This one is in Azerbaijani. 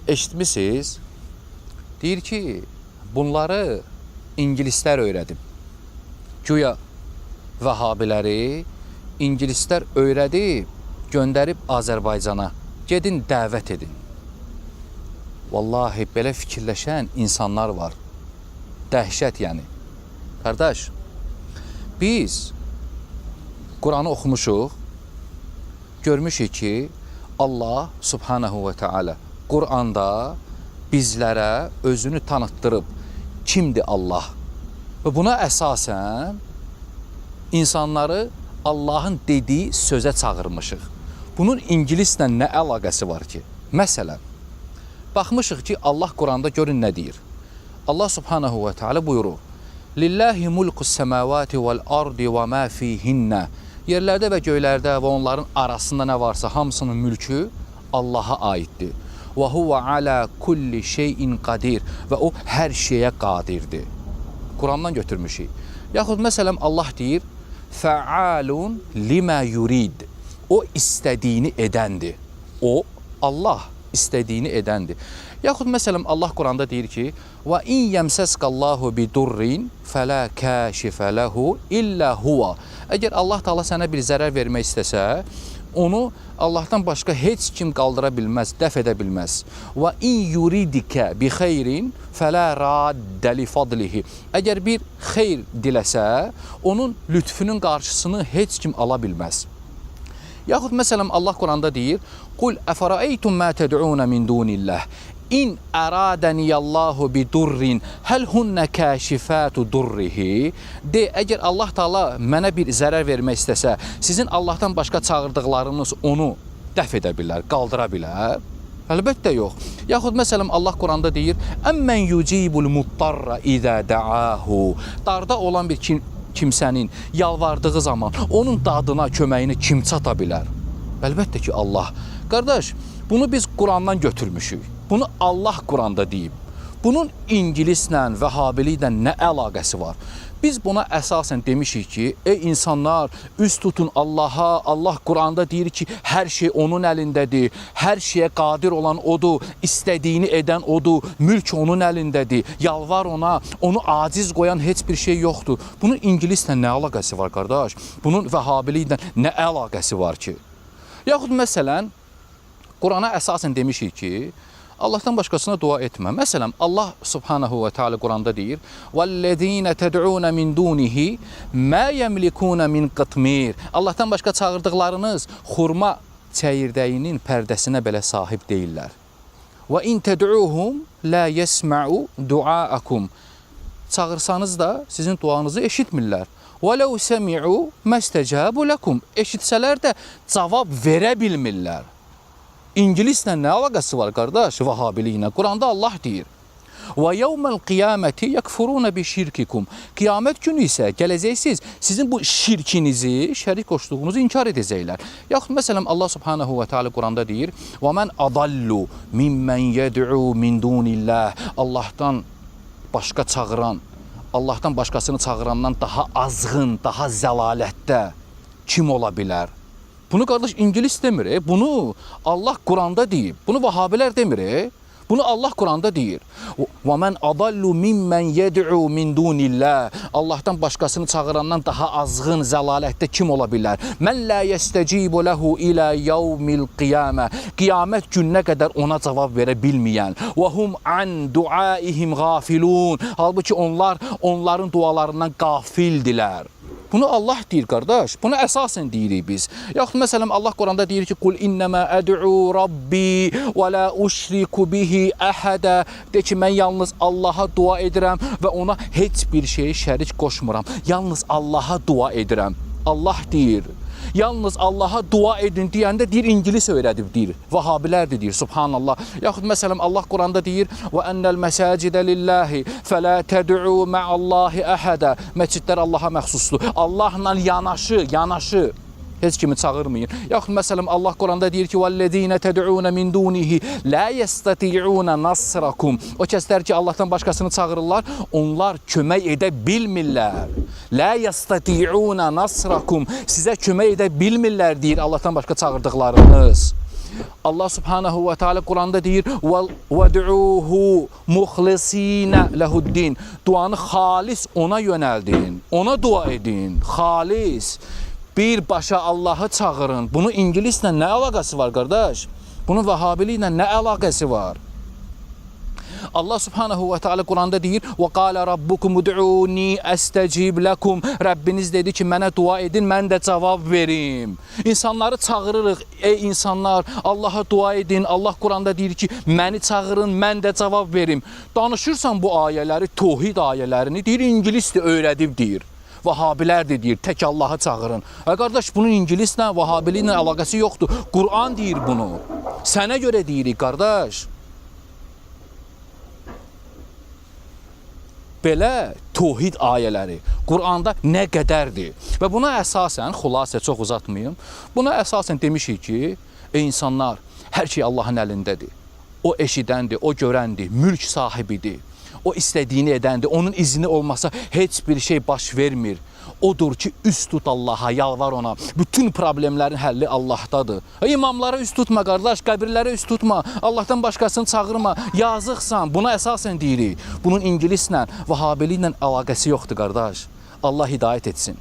eşitmisiniz? Deyir ki, bunları İngilislər öyrədib. Güya Vəhabiləri İngilislər öyrədib, göndərib Azərbaycana. Gedin, dəvət edin. Vallahi belə fikirləşən insanlar var. Dəhşət yəni. Qardaş, biz Quranı oxumuşuq, görmüşük ki, Allah subhanahu ve teala Quranda bizlərə özünü tanıtdırıb. Kimdir Allah? Və buna əsasən insanları Allahın dediyi sözə çağırmışıq. Bunun İngilislə nə əlaqəsi var ki? Məsələn, baxmışıq ki, Allah Quranda görün nə deyir. Allah subhanahu ve teala buyurur. Lillahi mulkus semavati vel ardi ve ma fihinna. Yerlərdə və göylərdə və onların arasında nə varsa hamısının mülkü Allaha aiddir. Və huve ala kulli şeyin qadir. Və o hər şeyə qadirdir. Qurandan götürmüşük. Yaxud məsələn Allah deyir, fəalun limə yurid. O istədiyini edəndir. O Allah istədiyini edəndir. Yaxud məsələn Allah Quranda deyir ki, və in yəmsəsqallahu bidurrin fələ kəşifə ləhu illə huva. Əgər Allah Taala sənə bir zərər vermək istəsə, onu Allahdan başqa heç kim qaldıra bilməz, dəf edə bilməz. Və in yuridikə bi xeyrin fələ raddə li fadlihi. Əgər bir xeyr diləsə, onun lütfünün qarşısını heç kim ala bilməz. Yaxud məsələn Allah Quranda deyir, qul əfərəytum mə təd'un min dunillah. İn əradəniyallahu bidurrin həl hunnə kəşifətu durrihi. De, əgər Allah Taala mənə bir zərər vermək istəsə, sizin Allahdan başqa çağırdıqlarınız onu dəf edə bilər, qaldıra bilər? Əlbəttə yox. Yaxud məsələn Allah Quranda deyir, əmmən yucibul muttarra izə dəahu. Darda olan bir kimsənin yalvardığı zaman onun dadına, köməyini kim çata bilər? Əlbəttə ki, Allah. Qardaş, bunu biz Qurandan götürmüşük. Bunu Allah Quranda deyib. Bunun İngilislə, Vəhhabiliklə nə əlaqəsi var? Biz buna əsasən demişik ki, ey insanlar, üst tutun Allaha. Allah Quranda deyir ki, hər şey onun əlindədir. Hər şeyə qadir olan odur. İstədiyini edən odur. Mülk onun əlindədir. Yalvar ona. Onu aciz qoyan heç bir şey yoxdur. Bunun İngilislə nə əlaqəsi var, qardaş? Bunun Vəhhabiliklə nə əlaqəsi var ki? Yaxud məsələn, Qurana əsasən demişik ki, Allahdan başqasına dua etmə. Məsələn, Allah subhanahu ve teala Quranda deyir, وَالَّذ۪ينَ تَدْعُونَ مِنْ دُونِهِ مَا يَمْلِكُونَ مِنْ قَطْمِيرٍ. Allahdan başqa çağırdıqlarınız xurma çəyirdəyinin pərdəsinə belə sahib deyirlər. وَاِنْ تَدْعُوهُمْ لَا يَسْمَعُوا دُعَاءَكُمْ. Çağırsanız da sizin duanızı eşitmirlər. وَلَوْ سَمِعُوا مَسْتَجَابُ لَكُمْ. Eşitsələr də cavab verə bilmirlər. İngilislə nə əlaqəsi var, qardaş, Vəhhabiliklə? Quranda Allah deyir. Və yevməl qiyaməti yəkfuruna bi şirkikum. Qiyamət günü isə gələcəksiniz, sizin bu şirkinizi, şərik qoşduğunuzu inkar edəcəklər. Yaxud məsələn Allah subhanahu ve teala Quranda deyir, və mən adallu mimmən yəd'u min dunillah. Allahdan başqa çağıran, Allahdan başqasını çağırandan daha azğın, daha zəlalətdə kim ola bilər? Bunu qardaş İngilis demir, bunu Allah Quranda deyib. Bunu Vəhhabilər demir, bunu Allah Quranda deyir. Və mən adallu mimmən yəd'u min dunillah. Allahdan başqasını çağırandan daha azğın, zəlalətdə kim ola bilər? Mən la yestecibu lehu ilə yevmil qiyamə. Qiyamət gününə qədər ona cavab verə bilməyən. Və hum an duaihim gafilun. Halbuki onlar onların dualarından qafildilər. Bunu Allah deyir, qardaş. Bunu əsasən deyirik biz. Yaxud məsələn Allah Quranda deyir ki, qul innəmə əd'u rabbi və la uşriku bihi əhədə. De ki, mən yalnız Allaha dua edirəm və ona heç bir şeyi şərik qoşmuram. Yalnız Allaha dua edirəm. Allah deyir. Yalnız Allaha dua edin deyəndə deyir, İngilis öyrədib deyir. Vəhhabilər de deyir, subhanallah. Yaxud məsələn Allah Quranda deyir, və ennəl məsəcidə lillahi fələ təd'u mə'allahi əhədə. Məscidlər Allaha məxsusdur. Allahla yanaşı. Heç kimi çağırmayın. Yaxud məsələn Allah Quranda deyir ki, وَالَّذ۪ينَ تَدْعُونَ مِنْ دُونِهِ لَا يَسْتَطِيعُونَ نَصْرَكُمْ. O kəslər ki, Allahdan başqasını çağırırlar, onlar kömək edə bilmirlər. لَا يَسْتَطِيعُونَ نَصْرَكُمْ. Sizə kömək edə bilmirlər deyir Allahdan başqa çağırdıqlarınız. Allah subhanahu ve teala Kur'an'da deyir وَدْعُوهُ مُخْلِص۪ينَ لَهُدِّينَ Duanı halis ona yöneldin. Ona dua edin. Halis. Birbaşa Allah'ı çağırın. Bunun İngilisle nə əlaqəsi var qardaş? Bunun Vahhabiliklə nə əlaqəsi var? Allah subhanahu ve teala Kur'an'da deyir وَقَالَ رَبُّكُمُ دُعُونِي أَسْتَجِيبْ لَكُمْ Rəbbiniz dedi ki, mənə dua edin, mən də cavab verim. İnsanları çağırırıq, ey insanlar, Allah'a dua edin. Allah Kur'an'da deyir ki, məni çağırın, mən də cavab verim. Danışırsan bu ayələri, tohid ayələrini, deyir, İngilisdir, öyrədib deyir. Vahhabilər de deyir, tək Allah'ı çağırın. Qardaş, bunun İngilislə, Vahhabiliklə əlaqəsi yoxdur. Kur'an deyir bunu. Sənə görə deyirik, qardaş. Belə tohid ayələri Qur'anda nə qədərdir? Və buna əsasən, xülasə çox uzatmayım, buna əsasən demişik ki, insanlar, hər şey Allahın əlindədir. O eşidəndir, o görəndir, mülk sahibidir. O istədiyini edəndir, onun izni olmasa heç bir şey baş vermir. Odur ki, üst tut Allah'a, yalvar ona. Bütün problemlərin həlli Allah'tadır. İmamlara üst tutma qardaş, qəbirlərə üst tutma. Allah'tan başqasını çağırma. Yazıqsan, buna əsasən deyirik. Bunun İngilislə, Vahhabiliklə əlaqəsi yoxdur qardaş. Allah hidayət etsin.